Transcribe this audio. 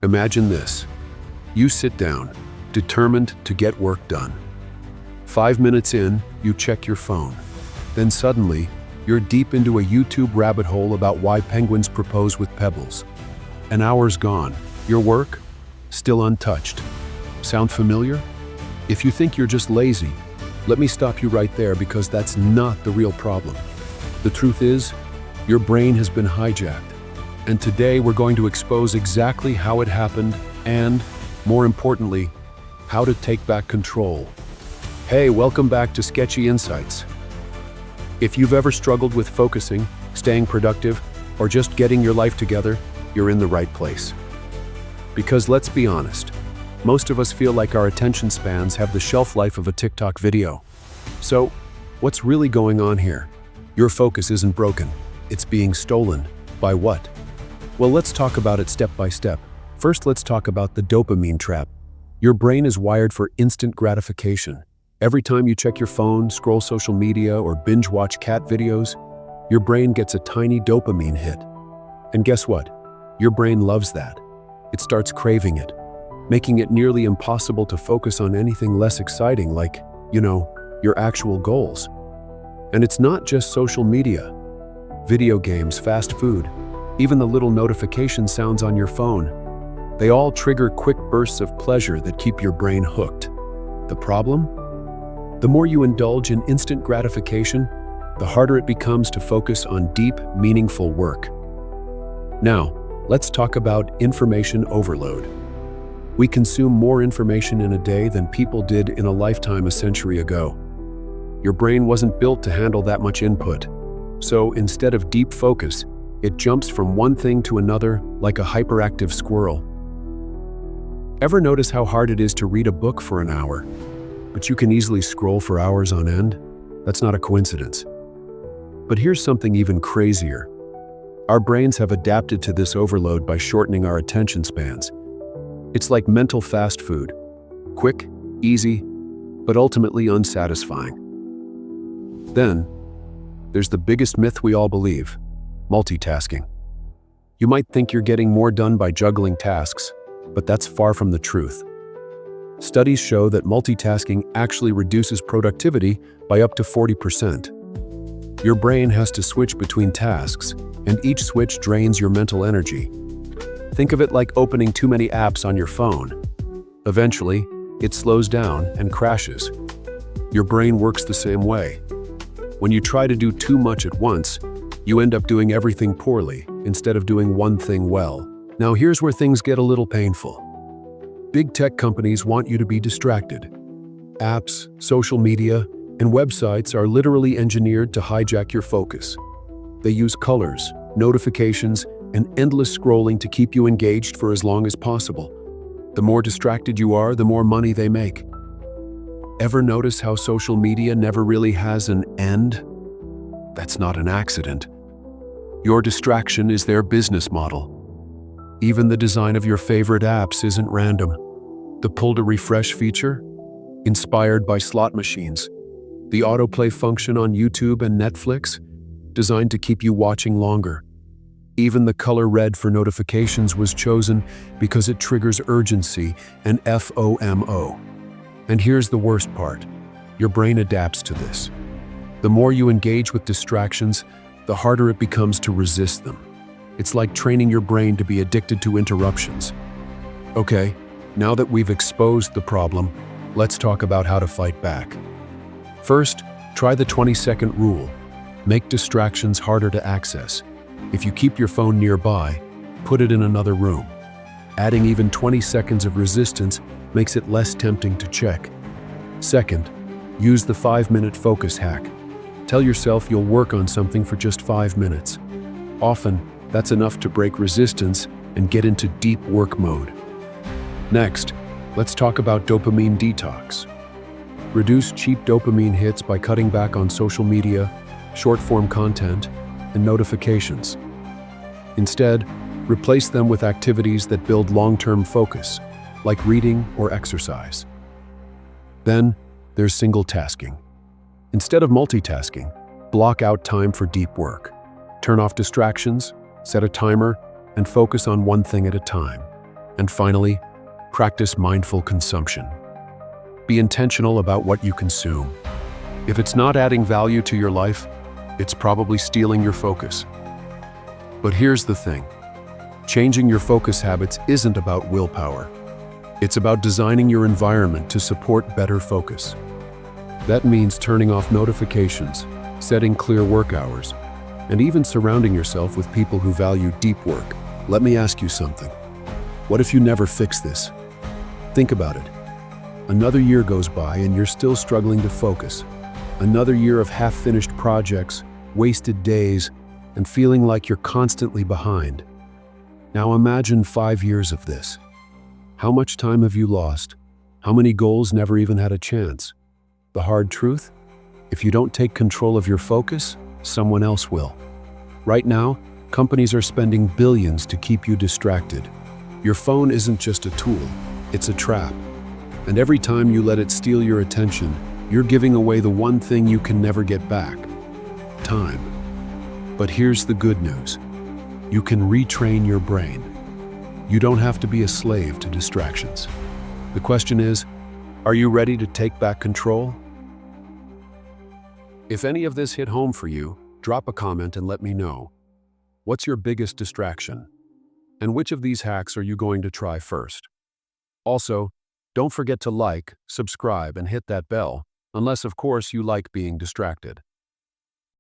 Imagine this. You sit down, determined to get work done. 5 minutes in, you check your phone. Then suddenly, you're deep into a YouTube rabbit hole about why penguins propose with pebbles. An hour's gone. Your work? Still untouched. Sound familiar? If you think you're just lazy, let me stop you right there because that's not the real problem. The truth is, your brain has been hijacked. And today we're going to expose exactly how it happened and, more importantly, how to take back control. Hey, welcome back to Sketchy Insights. If you've ever struggled with focusing, staying productive, or just getting your life together, you're in the right place. Because let's be honest, most of us feel like our attention spans have the shelf life of a TikTok video. So, what's really going on here? Your focus isn't broken. It's being stolen. By what? Well, let's talk about it step by step. First, let's talk about the dopamine trap. Your brain is wired for instant gratification. Every time you check your phone, scroll social media, or binge watch cat videos, your brain gets a tiny dopamine hit. And guess what? Your brain loves that. It starts craving it, making it nearly impossible to focus on anything less exciting like, your actual goals. And it's not just social media. Video games, fast food, even the little notification sounds on your phone. They all trigger quick bursts of pleasure that keep your brain hooked. The problem? The more you indulge in instant gratification, the harder it becomes to focus on deep, meaningful work. Now, let's talk about information overload. We consume more information in a day than people did in a lifetime a century ago. Your brain wasn't built to handle that much input. So instead of deep focus, it jumps from one thing to another like a hyperactive squirrel. Ever notice how hard it is to read a book for an hour, but you can easily scroll for hours on end? That's not a coincidence. But here's something even crazier. Our brains have adapted to this overload by shortening our attention spans. It's like mental fast food. Quick, easy, but ultimately unsatisfying. Then, there's the biggest myth we all believe: multitasking. You might think you're getting more done by juggling tasks, but that's far from the truth. Studies show that multitasking actually reduces productivity by up to 40%. Your brain has to switch between tasks, and each switch drains your mental energy. Think of it like opening too many apps on your phone. Eventually, it slows down and crashes. Your brain works the same way. When you try to do too much at once, you end up doing everything poorly instead of doing one thing well. Now here's where things get a little painful. Big tech companies want you to be distracted. Apps, social media, and websites are literally engineered to hijack your focus. They use colors, notifications, and endless scrolling to keep you engaged for as long as possible. The more distracted you are, the more money they make. Ever notice how social media never really has an end? That's not an accident. Your distraction is their business model. Even the design of your favorite apps isn't random. The pull-to-refresh feature? Inspired by slot machines. The autoplay function on YouTube and Netflix? Designed to keep you watching longer. Even the color red for notifications was chosen because it triggers urgency and FOMO. And here's the worst part. Your brain adapts to this. The more you engage with distractions, the harder it becomes to resist them. It's like training your brain to be addicted to interruptions. Okay, now that we've exposed the problem, let's talk about how to fight back. First, try the 20-second rule. Make distractions harder to access. If you keep your phone nearby, put it in another room. Adding even 20 seconds of resistance makes it less tempting to check. Second, use the 5-minute focus hack. Tell yourself you'll work on something for just 5 minutes. Often, that's enough to break resistance and get into deep work mode. Next, let's talk about dopamine detox. Reduce cheap dopamine hits by cutting back on social media, short-form content, and notifications. Instead, replace them with activities that build long-term focus, like reading or exercise. Then, there's single tasking. Instead of multitasking, block out time for deep work. Turn off distractions, set a timer, and focus on one thing at a time. And finally, practice mindful consumption. Be intentional about what you consume. If it's not adding value to your life, it's probably stealing your focus. But here's the thing. Changing your focus habits isn't about willpower. It's about designing your environment to support better focus. That means turning off notifications, setting clear work hours, and even surrounding yourself with people who value deep work. Let me ask you something. What if you never fix this? Think about it. Another year goes by and you're still struggling to focus. Another year of half-finished projects, wasted days, and feeling like you're constantly behind. Now imagine 5 years of this. How much time have you lost? How many goals never even had a chance? The hard truth? If you don't take control of your focus, someone else will. Right now, companies are spending billions to keep you distracted. Your phone isn't just a tool, it's a trap. And every time you let it steal your attention, you're giving away the one thing you can never get back: time. But here's the good news. You can retrain your brain. You don't have to be a slave to distractions. The question is, are you ready to take back control? If any of this hit home for you, drop a comment and let me know. What's your biggest distraction? And which of these hacks are you going to try first? Also, don't forget to like, subscribe, and hit that bell, unless of course you like being distracted.